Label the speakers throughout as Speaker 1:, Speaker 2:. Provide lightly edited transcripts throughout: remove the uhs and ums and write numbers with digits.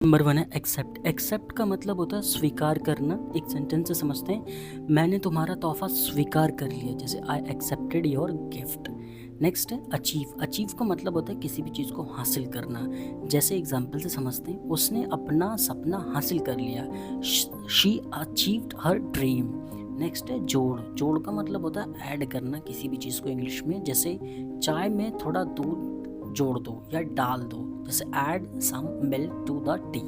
Speaker 1: Number one है accept. Accept का मतलब होता है स्वीकार करना। एक सेंटेंस से समझते हैं, मैंने तुम्हारा तोहफा स्वीकार कर लिया, जैसे I accepted your gift. Next है अचीव। अचीव का मतलब होता है किसी भी चीज़ को हासिल करना। जैसे एग्जाम्पल से समझते हैं, उसने अपना सपना हासिल कर लिया, she achieved her dream. Next है जोड़। जोड़ का मतलब होता है ऐड करना किसी भी चीज़ को इंग्लिश में, जैसे चाय में थोड़ा दूध जोड़ दो या डाल दो, जैसे add some milk to the tea.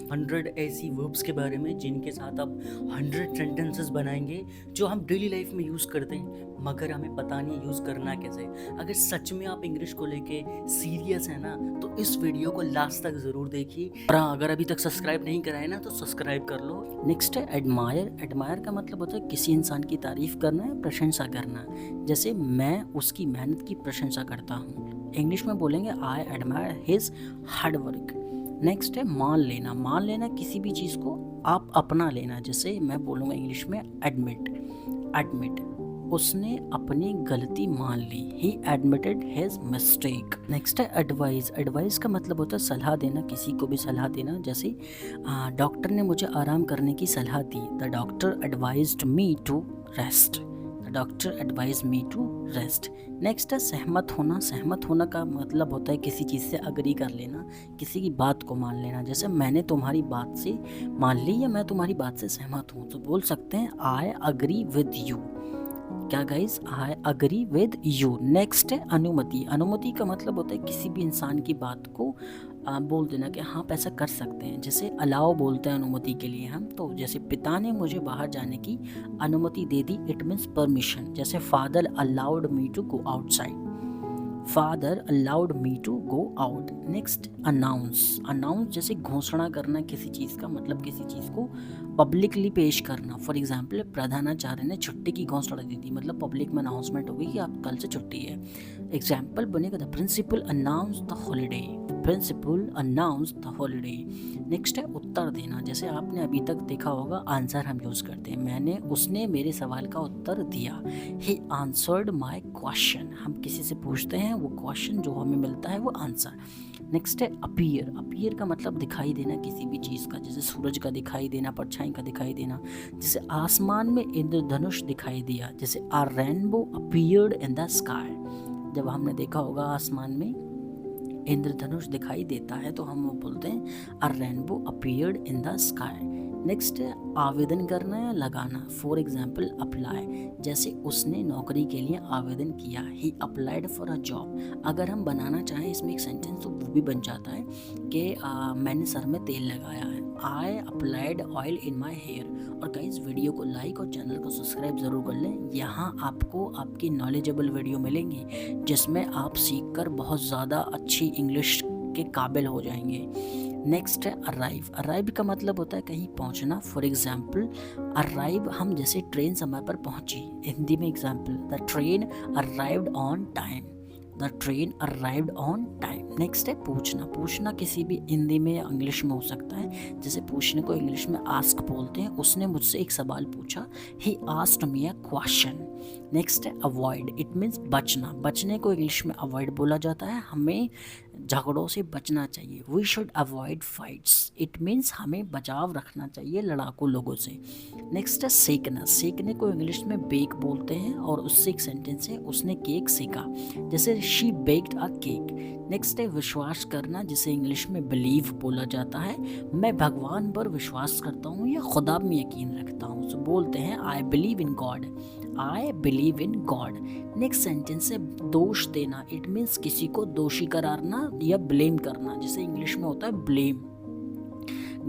Speaker 1: 100 ऐसी वर्ब्स के बारे में जिनके साथ आप 100 सेंटेंसेस बनाएंगे जो हम डेली लाइफ में यूज़ करते हैं, मगर हमें पता नहीं यूज़ करना कैसे। अगर सच में आप इंग्लिश को लेके सीरियस है ना, तो इस वीडियो को लास्ट तक ज़रूर देखिए। और हाँ, अगर अभी तक सब्सक्राइब नहीं करा है ना, तो सब्सक्राइब कर लो। नेक्स्ट है एडमायर। एडमायर का मतलब होता है किसी इंसान की तारीफ़ करना या प्रशंसा करना, जैसे मैं उसकी मेहनत की प्रशंसा करता हूँ। इंग्लिश में बोलेंगे I admire his hard work. Next है मान लेना। मान लेना किसी भी चीज़ को आप अपना लेना, जैसे मैं बोलूँगा इंग्लिश में एडमिट। एडमिट, उसने अपनी गलती मान ली, he admitted his mistake. Next है एडवाइस। एडवाइस का मतलब होता है सलाह देना, किसी को भी सलाह देना, जैसे डॉक्टर ने मुझे आराम करने की सलाह दी, the doctor advised me to rest. The doctor advise me to rest. Next है सहमत होना। सहमत होना का मतलब होता है किसी चीज़ से अग्री कर लेना, किसी की बात को मान लेना, जैसे मैंने तुम्हारी बात से मान ली या मैं तुम्हारी बात से सहमत हूँ, तो बोल सकते हैं आई अग्री विद यू। क्या guys, I agree with you. Next है अनुमति। अनुमति का मतलब होता है किसी भी इंसान की बात को बोल देना कि हाँ आप ऐसा कर सकते हैं, जैसे अलाउ बोलते हैं अनुमति के लिए हम, तो जैसे पिता ने मुझे बाहर जाने की अनुमति दे दी, इट मीन्स परमिशन, जैसे father allowed me to go outside. Father allowed me to go out. Next announce. Announce जैसे घोषणा करना किसी चीज़ का, मतलब किसी चीज़ को पब्लिकली पेश करना। फॉर एग्जाम्पल प्राधानाचार्य ने छुट्टी की घोषणा दी थी, मतलब पब्लिक में अनाउंसमेंट होगी कि आप कल से छुट्टी है। एग्जाम्पल बनेगा the principal announce the holiday. Principal announce the holiday. Next है उत्तर देना। जैसे आपने अभी तक देखा होगा आंसर हम यूज़ करते हैं, उसने मेरे सवाल का उत्तर दिया, ही आंसर्ड माई क्वेश्चन। हम किसी से पूछते हैं, वो क्वेश्चन जो हमें मिलता है वो आंसर। नेक्स्ट है अपीयर। अपीयर का मतलब दिखाई देना किसी भी चीज़ का, जैसे सूरज का दिखाई देना, परछाई का दिखाई देना, जैसे आसमान में इंद्रधनुष दिखाई दिया, जैसे a rainbow appeared in the sky. जब हमने देखा होगा आसमान में इंद्रधनुष दिखाई देता है तो हम वो बोलते हैं अ rainbow appeared in the sky. Next है आवेदन करना या लगाना। फॉर एग्जाम्पल अप्लाई, जैसे उसने नौकरी के लिए आवेदन किया, ही अप्लाइड फॉर अ जॉब। अगर हम बनाना चाहें इसमें एक सेंटेंस तो वो भी बन जाता है कि मैंने सर में तेल लगाया है, I applied oil in my hair. और गाइस वीडियो को लाइक और चैनल को सब्सक्राइब ज़रूर कर लें। यहाँ आपको आपकी नॉलेजेबल वीडियो मिलेंगी जिसमें आप सीखकर बहुत ज़्यादा अच्छी इंग्लिश के काबिल हो जाएंगे। नेक्स्ट है अराइव। अराइव का मतलब होता है कहीं पहुंचना। फॉर एग्जाम्पल अराइव, हम जैसे ट्रेन समय पर पहुंची, हिंदी में example the train arrived on time. The train arrived on time. Next है पूछना। पूछना किसी भी हिंदी में या इंग्लिश में हो सकता है, जैसे पूछने को इंग्लिश में आस्क बोलते हैं। उसने मुझसे एक सवाल पूछा, he asked me a question. Next है अवॉइड। इट मीन्स बचना। बचने को इंग्लिश में अवॉइड बोला जाता है। हमें झगड़ों से बचना चाहिए, we should avoid fights. It means हमें बचाव रखना चाहिए लड़ाकू लोगों से। नेक्स्ट है सेकना। सेकने को इंग्लिश में बेक बोलते हैं और उससे एक सेंटेंस है, उसने केक सेका, जैसे she baked a cake. Next है विश्वास करना, जिसे इंग्लिश में बिलीव बोला जाता है। मैं भगवान पर विश्वास करता हूँ या खुदा में यकीन रखता हूँ, तो बोलते हैं I believe in God. I believe in God. Next sentence है दोष देना। इट मीन्स किसी को दोषी करारना या ब्लेम करना, जैसे इंग्लिश में होता है ब्लेम।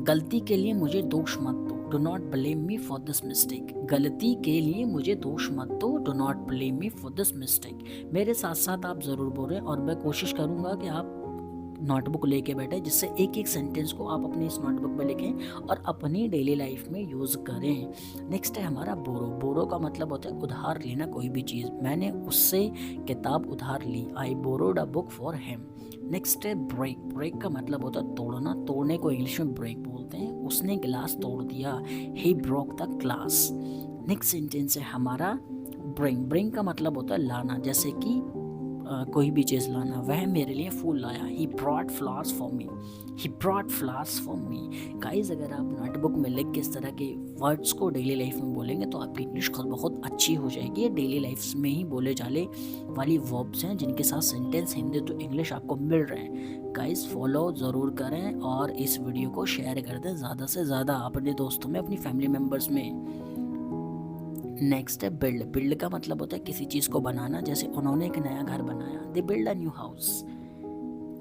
Speaker 1: गलती के लिए मुझे दोष मत दो, do not blame me for this mistake. गलती के लिए मुझे दोष मत दो, do not blame me for this mistake. मेरे साथ साथ आप ज़रूर बोलें और मैं कोशिश करूँगा कि आप नोटबुक लेके बैठे, जिससे एक एक सेंटेंस को आप अपनी इस नोटबुक में लिखें और अपनी डेली लाइफ में यूज़ करें। नेक्स्ट है हमारा बोरो। बोरो का मतलब होता है उधार लेना कोई भी चीज़। मैंने उससे किताब उधार ली, I borrowed a book for him. Next है ब्रेक। ब्रेक का मतलब होता है तोड़ना। तोड़ने को इंग्लिश में ब्रेक बोलते हैं। उसने गिलास तोड़ दिया, he broke the glass. Next sentence है हमारा ब्रिंग। ब्रिंग का मतलब होता है लाना, जैसे कि कोई भी चीज़ लाना, वह मेरे लिए फूल लाया। He brought flowers for me, he brought flowers for me. Guys अगर आप नोटबुक में लिख के इस तरह के वर्ड्स को डेली लाइफ में बोलेंगे तो आपकी इंग्लिश खुद बहुत अच्छी हो जाएगी। ये डेली लाइफ में ही बोले जाने वाली वर्ब्स हैं जिनके साथ सेंटेंस हिंदी तो इंग्लिश आपको मिल रहे हैं। गाइस फॉलो ज़रूर करें और इस वीडियो को शेयर कर दें ज़्यादा से ज़्यादा अपने दोस्तों में, अपनी फैमिली मेम्बर्स में। नेक्स्ट है बिल्ड। बिल्ड का मतलब होता है किसी चीज़ को बनाना। जैसे उन्होंने एक नया घर बनाया, they build a new house.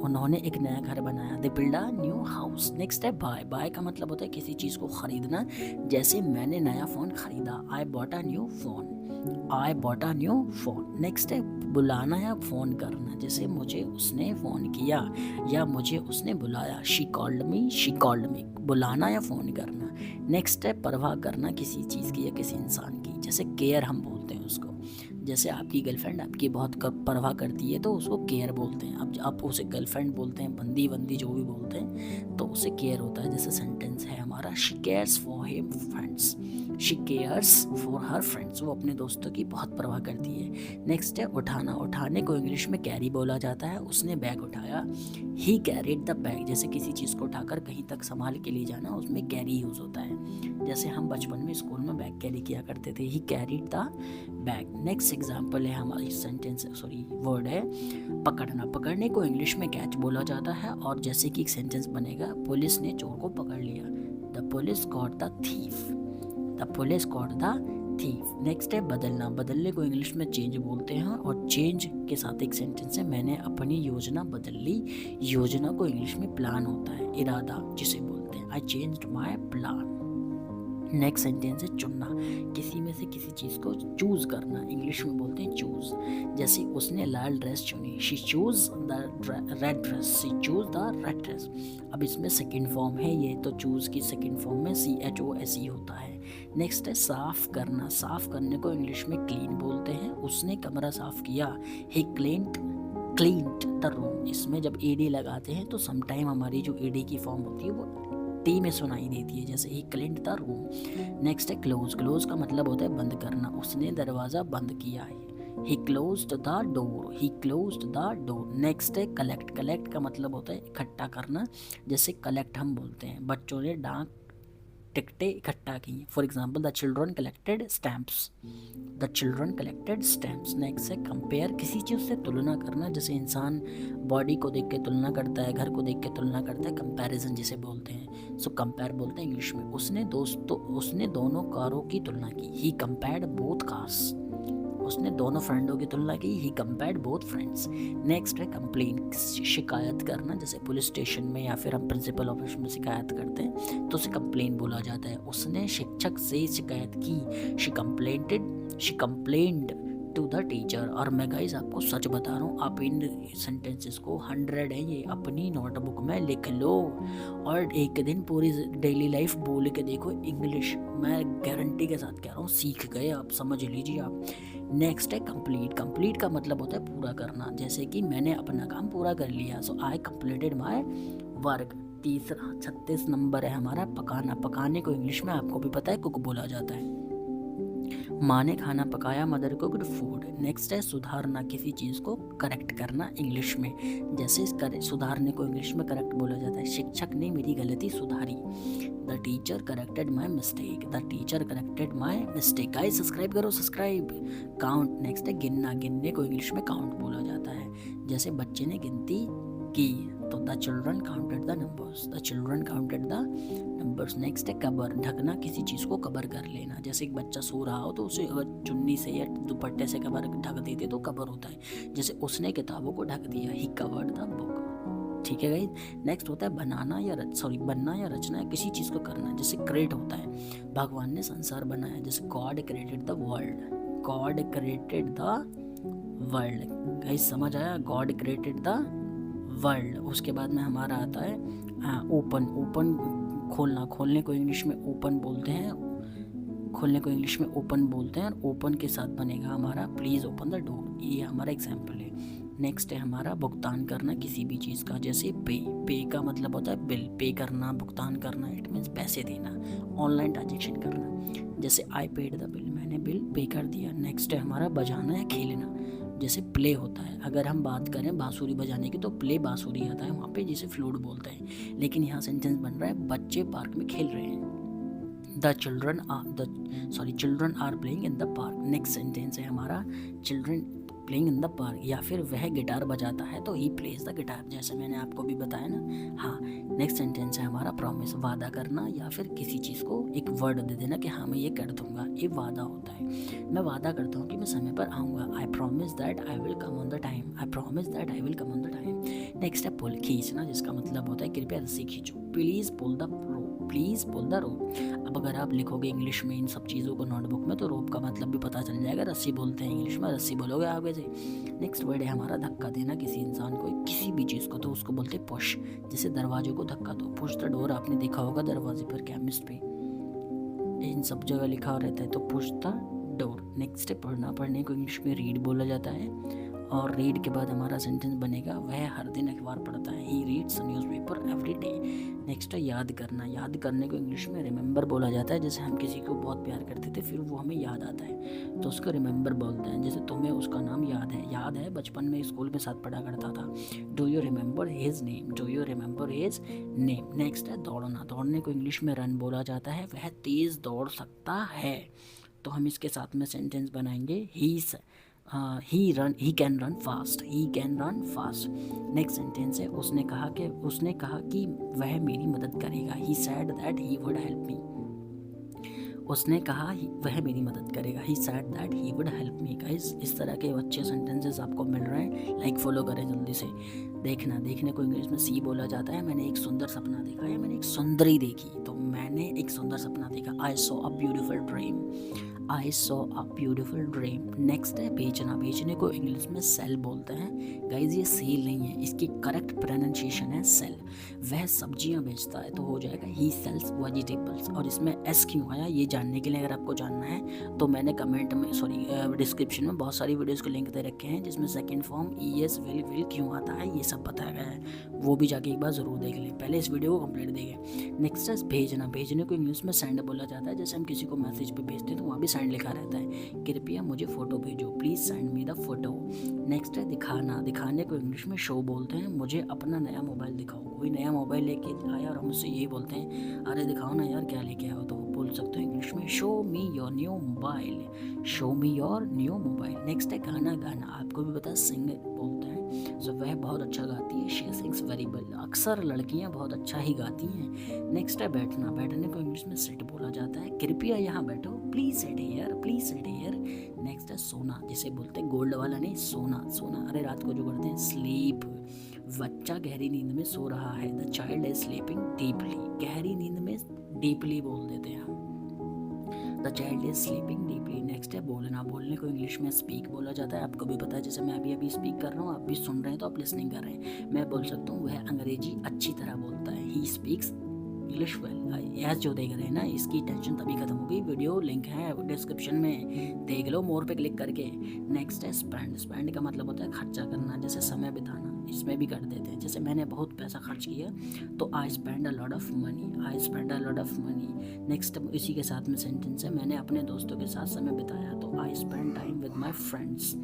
Speaker 1: उन्होंने एक नया घर बनाया, they build a new house. Next है बाय। बाय का मतलब होता है किसी चीज़ को खरीदना। जैसे मैंने नया फ़ोन खरीदा, I bought a new phone, I bought a new phone. Next है बुलाना या फ़ोन करना। जैसे मुझे उसने फ़ोन किया या मुझे उसने बुलाया, she called me, she called me. बुलाना या फ़ोन करना। नेक्स्ट है परवाह करना किसी चीज़ की या किसी इंसान की। जैसे केयर हम बोलते हैं उसको। जैसे आपकी गर्लफ्रेंड आपकी बहुत परवाह करती है तो उसको केयर बोलते हैं। अब आप उसे गर्लफ्रेंड बोलते हैं, बंदी बंदी जो भी बोलते हैं, तो उसे केयर होता है। जैसे सेंटेंस है हमारा, she cares for him friends, she cares for her friends. वो अपने दोस्तों की बहुत परवाह करती है। नेक्स्ट है उठाना। उठाने को इंग्लिश में कैरी बोला जाता है। उसने बैग उठाया, ही कैरीड द बैग। जैसे किसी चीज़ को उठाकर कहीं तक संभाल के ले जाना, उसमें कैरी यूज़ होता है। जैसे हम बचपन में स्कूल में बैग कैरी किया करते थे, he carried the bag. Next example है हमारी वर्ड है पकड़ना। पकड़ने को इंग्लिश में कैच बोला जाता है। और जैसे कि एक सेंटेंस बनेगा, पुलिस ने चोर को पकड़ लिया, the police got the thief, the police got the thief. Next है बदलना। बदलने को इंग्लिश में चेंज बोलते हैं। और चेंज के साथ एक सेंटेंस है, मैंने अपनी योजना बदल ली। योजना को इंग्लिश में प्लान होता है, इरादा जिसे बोलते हैं, आई changed my plan. Next sentence है चुनना। किसी में से किसी चीज़ को चूज करना, इंग्लिश में बोलते हैं चूज। जैसे उसने लाल ड्रेस चुनी, she choose the red dress, she choose the red dress. अब इसमें सेकंड फॉर्म है ये, तो चूज की सेकंड फॉर्म में CHOSE होता है। नेक्स्ट है साफ करना। साफ करने को इंग्लिश में क्लीन बोलते हैं। उसने कमरा साफ किया, ही क्लीन्ड द रूम। इसमें जब ED लगाते हैं तो समटाइम हमारी जो ED की फॉर्म होती है वो T में सुनाई देती है, जैसे ही क्लीन्ड द रूम। नेक्स्ट है क्लोज। क्लोज का मतलब होता है बंद करना। उसने दरवाज़ा बंद किया है, he closed the door, he closed the door. Next है कलेक्ट। कलेक्ट का मतलब होता है इकट्ठा करना। जैसे कलेक्ट हम बोलते हैं, बच्चों ने डाक टिकटें इकट्ठा की। For example, the children collected stamps, the children collected stamps. Next है कंपेयर। किसी चीज़ से तुलना करना। जैसे इंसान बॉडी को देख के तुलना करता है, घर को देख के तुलना करता है, कंपैरिजन जिसे बोलते हैं। सो कंपेयर बोलते हैं इंग्लिश में। उसने दोनों कारों की तुलना की, ही कंपेयर्ड बोथ कार्स। उसने दोनों फ्रेंडों की तुलना की, ही कंपेयर्ड बोथ फ्रेंड्स। नेक्स्ट है कंप्लेन। शिकायत करना। जैसे पुलिस स्टेशन में या फिर हम प्रिंसिपल ऑफिस में शिकायत करते हैं तो उसे कंप्लेन बोला जाता है। उसने शिक्षक से शिकायत की, she complained to the teacher. और मैं गाइस आपको सच बता रहा हूँ, आप इन सेंटेंसेस को 100 है ये अपनी नोटबुक में लिख लो और एक दिन पूरी डेली लाइफ बोल के देखो इंग्लिश। मैं गारंटी के साथ कह रहा हूँ सीख गए आप, समझ लीजिए आप। नेक्स्ट है कंप्लीट। कंप्लीट का मतलब होता है पूरा करना। जैसे कि मैंने अपना काम पूरा कर लिया, सो आई कंप्लीटेड माई वर्क। तीसरा 36 नंबर है हमारा पकाना। पकाने को इंग्लिश में आपको भी पता है कुक बोला जाता है। माँ ने खाना पकाया, मदर कुक्ड फूड। नेक्स्ट है सुधारना। किसी चीज़ को करेक्ट करना इंग्लिश में। जैसे सुधारने को इंग्लिश में करेक्ट बोला जाता है, शिक्षक ने मेरी गलती सुधारी, the teacher corrected my mistake, the teacher corrected my mistake. Guys subscribe करो, सब्सक्राइब। काउंट। नेक्स्ट है गिनना। गिनने को इंग्लिश में काउंट बोला जाता है। जैसे बच्चे ने गिनती की तो the children counted the numbers, the children counted the numbers. Next है कवर। ढकना, किसी चीज़ को कवर कर लेना। जैसे एक बच्चा सो रहा हो तो उसे अगर चुन्नी से या दुपट्टे से कवर ढक देते तो कवर होता है। जैसे उसने किताबों को ढक दिया, ही कवर्ड द बुक। ठीक है गाइस। नेक्स्ट होता है बनना या रचना, किसी चीज़ को करना। जैसे क्रिएट होता है, भगवान ने संसार बनाया। जैसे God created the world, God created the world. Guys समझ आया, गॉड क्रिएटेड द वर्ल्ड। उसके बाद में हमारा आता है ओपन। ओपन खोलना। खोलने को इंग्लिश में ओपन बोलते हैं, खोलने को इंग्लिश में ओपन बोलते हैं। और ओपन के साथ बनेगा हमारा प्लीज़ ओपन द डोर। ये हमारा एग्जाम्पल है। नेक्स्ट है हमारा भुगतान करना किसी भी चीज़ का। जैसे पे। पे का मतलब होता है बिल, पे करना, भुगतान करना। इट मीन्स पैसे देना, ऑनलाइन ट्रांजेक्शन करना। जैसे आई पेड द बिल, मैंने बिल पे कर दिया। नेक्स्ट है हमारा बजाना या खेलना। जैसे प्ले होता है, अगर हम बात करें बांसुरी बजाने की तो प्ले बांसुरी आता है वहाँ पे, जिसे फ्लूट बोलते हैं। लेकिन यहाँ सेंटेंस बन रहा है बच्चे पार्क में खेल रहे हैं, children are playing in the park. Next sentence है हमारा children playing in the park, या फिर वह गिटार बजाता है तो ही प्लेज द गिटार, जैसे मैंने आपको भी बताया ना। हाँ, नेक्स्ट सेंटेंस है हमारा प्रॉमिस, वादा करना या फिर किसी चीज़ को एक वर्ड दे देना कि हाँ मैं ये कर दूंगा, ये वादा होता है। मैं वादा करता हूँ कि मैं समय पर आऊँगा, I promise that I will come on the time, I promise that I will come on the time. Next है पुल, खींचना, जिसका मतलब होता है कृपया रस्सी खींचो, please pull the rope, please pull the rope. अब अगर आप लिखोगे इंग्लिश में इन सब चीज़ों को नोटबुक में तो रोप का मतलब भी पता चल जाएगा, रस्सी बोलते हैं इंग्लिश में, रस्सी बोलोगे आगे से। नेक्स्ट वर्ड है हमारा धक्का देना किसी इंसान को, किसी भी चीज़ को, तो उसको बोलते हैं पुश, जैसे दरवाजे को धक्का दो, पुश द डोर, आपने देखा होगा दरवाजे पर केमिस्ट पे इन सब जगह लिखा रहता है, तो पुश द डोर। नेक्स्ट है पढ़ना, पढ़ने को इंग्लिश में रीड बोला जाता है, और रीड के बाद हमारा सेंटेंस बनेगा वह हर दिन अखबार पढ़ता है, he reads newspaper every day. Next है याद करना, याद करने को इंग्लिश में रिमेंबर बोला जाता है, जैसे हम किसी को बहुत प्यार करते थे फिर वो हमें याद आता है तो उसको रिमेंबर बोलते हैं, जैसे तुम्हें उसका नाम याद है बचपन में स्कूल में साथ पढ़ा करता था, do you remember his name, do you remember his name. Next है दौड़ना, दौड़ने को इंग्लिश में रन बोला जाता है, वह तेज़ दौड़ सकता है, तो हम इसके साथ में सेंटेंस बनाएंगे he can run fast, he can run fast। Next sentence है उसने कहा कि वह मेरी मदद करेगा, he said that he would help me, उसने कहा वह मेरी मदद करेगा, he said that he would help me। Guys इस तरह के अच्छे सेंटेंसेस आपको मिल रहे हैं, लाइक फॉलो करें जल्दी से। देखने को इंग्लिश में सी बोला जाता है, मैंने एक सुंदर सपना देखा या मैंने एक सुंदरी देखी, तो मैंने एक सुंदर सपना देखा, I saw a beautiful dream, I saw a beautiful dream. Next है बेचना, बेचने को इंग्लिश में सेल बोलते हैं। गाइज ये सेल नहीं है, इसकी करेक्ट प्रोनाउंसिएशन है सेल। वह सब्जियां बेचता है तो हो जाएगा ही सेल्स वेजिटेबल्स, और इसमें एस क्यों आया ये जानने के लिए अगर आपको जानना है तो मैंने कमेंट में डिस्क्रिप्शन में बहुत सारी वीडियोस के लिंक दे रखे हैं, जिसमें सेकंड फॉर्म ES विल क्यों आता है ये सब बताया गया है, वो भी जाके एक बार ज़रूर देख लें, पहले इस वीडियो को कंप्लीट देखें। नेक्स्ट है भेजना, भेजने को इंग्लिश में सेंड बोला जाता है, जैसे हम किसी को मैसेज पे भेजते हैं तो वहाँ भी सेंड लिखा रहता है, कृपया मुझे फ़ोटो भेजो, please send me the photo. Next है दिखाना, दिखाने को इंग्लिश में शो बोलते हैं, मुझे अपना नया मोबाइल दिखाओ, कोई नया मोबाइल लेके आया और हम उससे यही बोलते हैं अरे दिखाओ ना यार क्या लेके आओ, तो वो बोल सकते हो इंग्लिश में show me your new mobile, show me your new mobile. Next है गाना, गाना आपको भी पता है सिंग बोलते हैं, सो वह बहुत अच्छा गाती है, शी सिंग्स वेरी वेल, अक्सर लड़कियां बहुत अच्छा ही गाती हैं। नेक्स्ट है बैठना, बैठने को इंग्लिश में सिट बोला जाता है, कृपया यहाँ बैठो, please sit here, please sit here. Next है सोना, जिसे बोलते हैं गोल्ड वाला नहीं, सोना, सोना अरे रात को जो करते हैं स्लीप, बच्चा गहरी नींद में सो रहा है, the child is sleeping deeply, गहरी नींद में डीपली बोल देते हैं हम, the child is sleeping deeply. Next है बोलना, बोलने को इंग्लिश में स्पीक बोला जाता है, आपको भी पता है, जैसे मैं अभी स्पीक कर रहा हूँ, आप भी सुन रहे हैं तो आप लिसनिंग कर रहे हैं, मैं बोल सकता हूँ वह अंग्रेजी अच्छी तरह बोलता है, he speaks English well. Yes जो देख रहे हैं ना इसकी टेंशन तभी खत्म होगी, वीडियो लिंक है डिस्क्रिप्शन में, देख लो मोर पे क्लिक करके। नेक्स्ट है स्पेंड, स्पेंड का मतलब होता है खर्चा करना, जैसे समय बिताना, इसमें भी कर देते हैं, जैसे मैंने बहुत पैसा खर्च किया तो I spend a lot of money, I spend a lot of money. Next इसी के साथ में सेंटेंस है मैंने अपने दोस्तों के साथ समय बिताया, तो I spend time with my friends.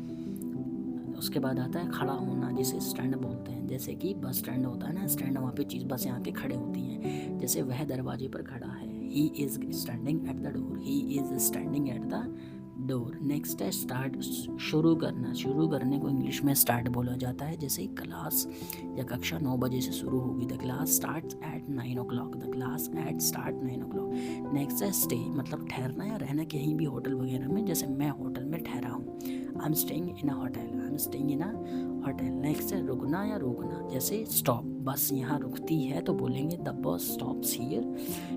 Speaker 1: उसके बाद आता है खड़ा होना, जिसे स्टैंड बोलते हैं, जैसे कि बस स्टैंड होता है ना, स्टैंड वहाँ पे बसें आके खड़े होती हैं, जैसे वह दरवाजे पर खड़ा है, he is standing at the door, he is standing at the door. Next है स्टार्ट, शुरू करना, शुरू करने को इंग्लिश में स्टार्ट बोला जाता है, जैसे क्लास या कक्षा 9 बजे से शुरू होगी, the class starts at 9 o'clock, the class at start 9 o'clock। Next है स्टे, मतलब ठहरना या रहना कहीं भी होटल वगैरह में, जैसे मैं होटल में ठहरा हूँ, I am staying in a hotel, I am staying in a hotel. Next है रुकना या रोकना, जैसे स्टॉप, बस यहाँ रुकती है तो बोलेंगे the bus stops here,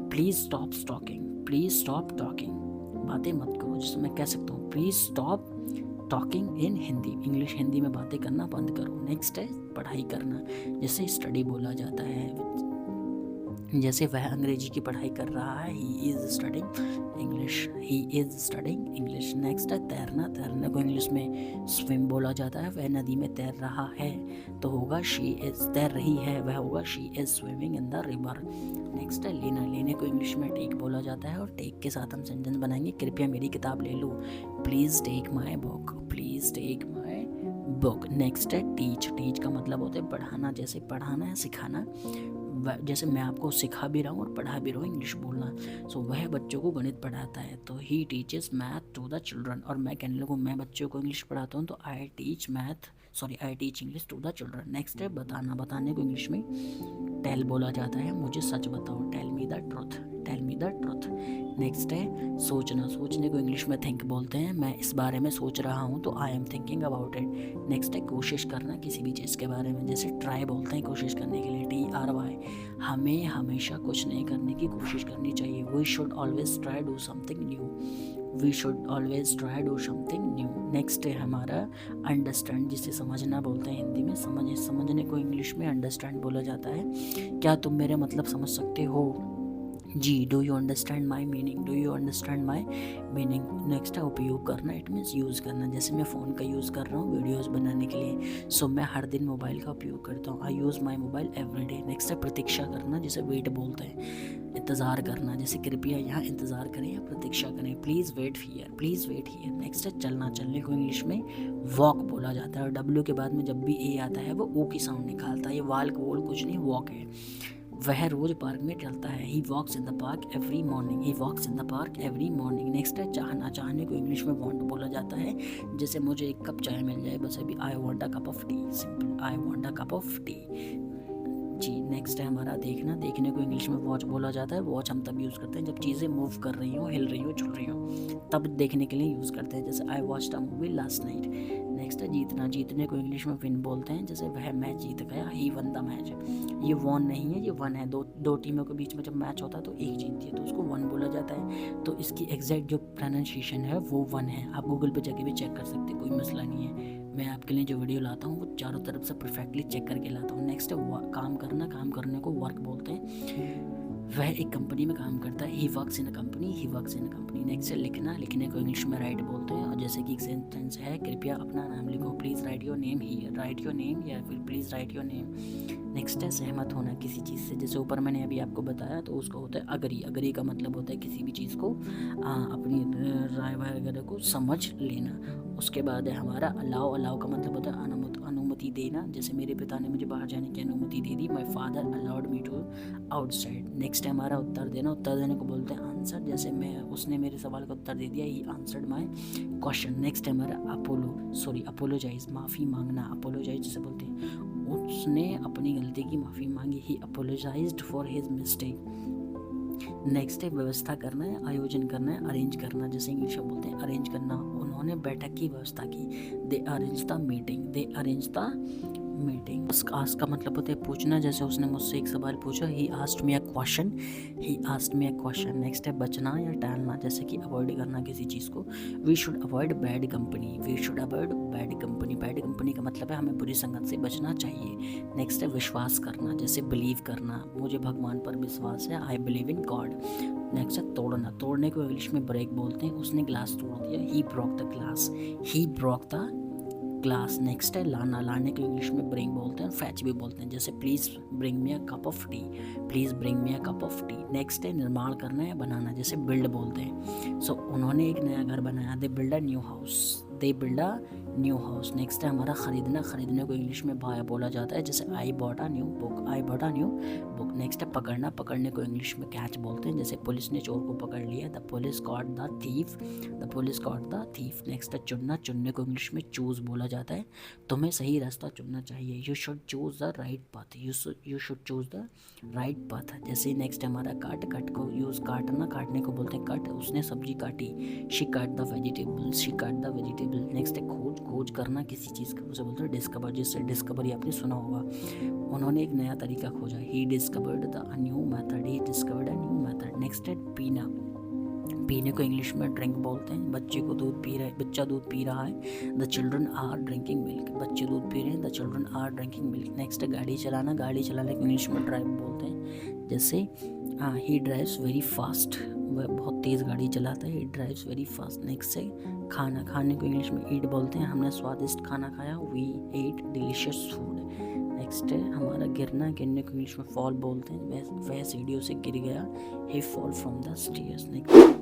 Speaker 1: please stop talking, please stop talking, बातें मत करो, जिसमें मैं कह सकता हूँ please stop talking in Hindi, English Hindi में बातें करना बंद करो। नेक्स्ट है पढ़ाई करना, जैसे स्टडी बोला जाता है, जैसे वह अंग्रेजी की पढ़ाई कर रहा है, he is studying English, he is studying English. Next है तैरना, तैरने को इंग्लिश में स्विम बोला जाता है, वह नदी में तैर रहा है तो होगा शी इज़, तैर रही है वह होगा she is swimming in the river. Next है लेना, लेने को इंग्लिश में टेक बोला जाता है, और टेक के साथ हम सेंटेंस बनाएंगे कृपया मेरी किताब ले लो, please take my book, please take my book. Next है टीच। टीच का मतलब होता है पढ़ाना, जैसे पढ़ाना है सिखाना, जैसे मैं आपको सिखा भी रहा हूँ और पढ़ा भी रहा हूँ इंग्लिश बोलना। सो वह बच्चों को गणित पढ़ाता है, तो he teaches math to the children. और मैं कहने लगूँ मैं बच्चों को इंग्लिश पढ़ाता हूँ तो I teach English to the children. Next है बताना। बताने को इंग्लिश में टेल बोला जाता है, मुझे सच बताओ, tell me the truth, tell me the truth. Next है सोचना। सोचने को इंग्लिश में थिंक बोलते हैं, मैं इस बारे में सोच रहा हूँ तो I am thinking about it. Next है कोशिश करना किसी भी चीज़ के बारे में, जैसे ट्राई बोलते हैं कोशिश करने के लिए, TRY। हमें हमेशा कुछ नए करने की कोशिश करनी चाहिए, we should always try do something new, we should always try do something new. Next है हमारा अंडरस्टैंड, जिसे समझना बोलते हैं हिंदी में। समझने को इंग्लिश में अंडरस्टैंड बोला जाता है, क्या तुम मेरे मतलब समझ सकते हो जी, do you understand my meaning, do you understand my meaning. Next है उपयोग करना, इट मीन्स यूज़ करना, जैसे मैं फ़ोन का यूज़ कर रहा हूँ वीडियोज़ बनाने के लिए, सो मैं हर दिन मोबाइल का उपयोग करता हूँ, I use my mobile every day. Next है प्रतीक्षा करना, जिसे वेट बोलते हैं, इंतज़ार करना, जैसे कृपया यहाँ इंतज़ार करें या प्रतीक्षा करें, please wait here, please wait here. Next है चलना। चलने को इंग्लिश में वॉक बोला जाता है, और W के बाद में जब भी A आता है वो O की साउंड निकालता है, ये वाल्क वोल कुछ नहीं, वॉक है। वह रोज पार्क में चलता है, he walks in the park every morning, he walks in the park every morning. Next है चाहना। चाहने को इंग्लिश में वांट बोला जाता है, जैसे मुझे एक कप चाय मिल जाए बस अभी, I want a cup of T, simple I want a cup of T G. Next है हमारा देखना। देखने को इंग्लिश में वॉच बोला जाता है, वॉच हम तब यूज़ करते हैं जब चीज़ें मूव कर रही हो, हिल रही हो, झुल रही हो, तब देखने के लिए यूज़ करते हैं, जैसे I watched a movie last night. Next है जीतना। जीतने को इंग्लिश में विन बोलते हैं, जैसे वह मैच जीत गया, ही वन द मैच। ये वॉन नहीं है, ये वन है। दो टीमों के बीच में जब मैच होता है तो एक जीतती है तो उसको वन बोला जाता है, तो इसकी एग्जैक्ट जो प्रोनाउंसिएशन है वो वन है। आप गूगल पे जाके भी चेक कर सकते हैं, कोई मसला नहीं है। मैं आपके लिए जो वीडियो लाता हूँ वो चारों तरफ से परफेक्टली चेक करके लाता हूँ। नेक्स्ट है काम करना। काम करने को वर्क बोलते हैं, वह एक कंपनी में काम करता है, he works in a company, he works in a company. Next है लिखना। लिखने को इंग्लिश में राइट बोलते हैं, और जैसे कि एक सेंटेंस है, कृपया अपना नाम लिखो, please write your name here, right your name, या फिर please write your name. Next है सहमत होना किसी चीज़ से, जैसे ऊपर मैंने अभी आपको बताया, तो उसका होता है अग्री। अग्री का मतलब होता है किसी भी चीज़ को अपनी राय वगैरह को समझ लेना। उसके बाद है हमारा अलाउ। अलाउ का मतलब होता है अनुमति देना, जैसे मेरे पिता ने मुझे बाहर जाने की अनुमति दे दी, my father allowed me to outside. Next है हमारा उत्तर देना। उत्तर देने को बोलते हैं आंसर, जैसे उसने मेरे सवाल का उत्तर दे दिया, he answered my question. Next है हमारा अपोलोजाइज, माफ़ी मांगना। अपोलोजाइज जिसे बोलते हैं, उसने अपनी गलती की माफ़ी मांगी, he apologised for his mistake. Next है व्यवस्था करना है, आयोजन करना है, अरेंज करना, जैसे इंग्लिश में बोलते हैं अरेंज करना। उन्होंने बैठक की व्यवस्था की, they arrange the meeting, they arrange the meeting. Ask का मतलब होता है पूछना, जैसे उसने मुझसे एक सवाल पूछा, he asked me a question, he asked me a question. Next है बचना या टालना, जैसे कि अवॉइड करना किसी चीज़ को, we should avoid bad company, we should avoid bad company. Bad company का मतलब है हमें बुरी संगत से बचना चाहिए। नेक्स्ट है विश्वास करना, जैसे बिलीव करना, मुझे भगवान पर विश्वास है, I believe in God. Next है तोड़ना। तोड़ने को इंग्लिश में ब्रेक बोलते हैं, उसने ग्लास तोड़ दिया, he broke the glass, he broke the glass. Next है लाना। लाने को इंग्लिश में ब्रिंग बोलते हैं, फैच भी बोलते हैं, जैसे please bring me a cup of T, please bring me a cup of T. Next है निर्माण करना या बनाना, जैसे बिल्ड बोलते हैं, सो उन्होंने एक नया घर बनाया, they build a new house, they build a new house. Next है हमारा खरीदना। खरीदने को इंग्लिश में बाय बोला जाता है, जैसे I bought a new book, I bought a new book. Next है पकड़ना। पकड़ने को इंग्लिश में कैच बोलते हैं, जैसे पुलिस ने चोर को पकड़ लिया, the police caught the thief, the police caught the thief. Next है चुनना। चुनने को इंग्लिश में चूज बोला जाता है, तुम्हें सही रास्ता चुनना चाहिए, you should choose the right path, you should choose the right path. जैसे नेक्स्ट हमारा काट। कट को यूज़ काटना, काटने को बोलते हैं कट, उसने सब्जी काटी, शी काट द वेजिटेबल, शी काट द वेजिटेबल। नेक्स्ट है खोज। खोज करना किसी चीज़ का, उसे बोलते हैं डिस्कवर, जिससे डिस्कवरी आपने सुना होगा, उन्होंने एक नया तरीका खोजा, he discovered the new method, he discovered a new method. Next है पीना। पीने को इंग्लिश में ड्रिंक बोलते हैं, बच्चा दूध पी रहा है, the children are drinking milk, बच्चे दूध पी रहे हैं, the children are drinking milk. Next है गाड़ी चलाना। गाड़ी चलाने को इंग्लिश में ड्राइव बोलते हैं, जैसे ही ड्राइव्स वेरी फास्ट, वह बहुत तेज़ गाड़ी चलाता है, ही ड्राइव्स वेरी फास्ट। नेक्स्ट है खाना। खाने को इंग्लिश में ईट बोलते हैं, हमने स्वादिष्ट खाना खाया, we ate delicious food. Next है हमारा गिरना। गिरने को इंग्लिश में फॉल बोलते हैं, वह सीढ़ियों से गिर गया, he fall from the stairs. Next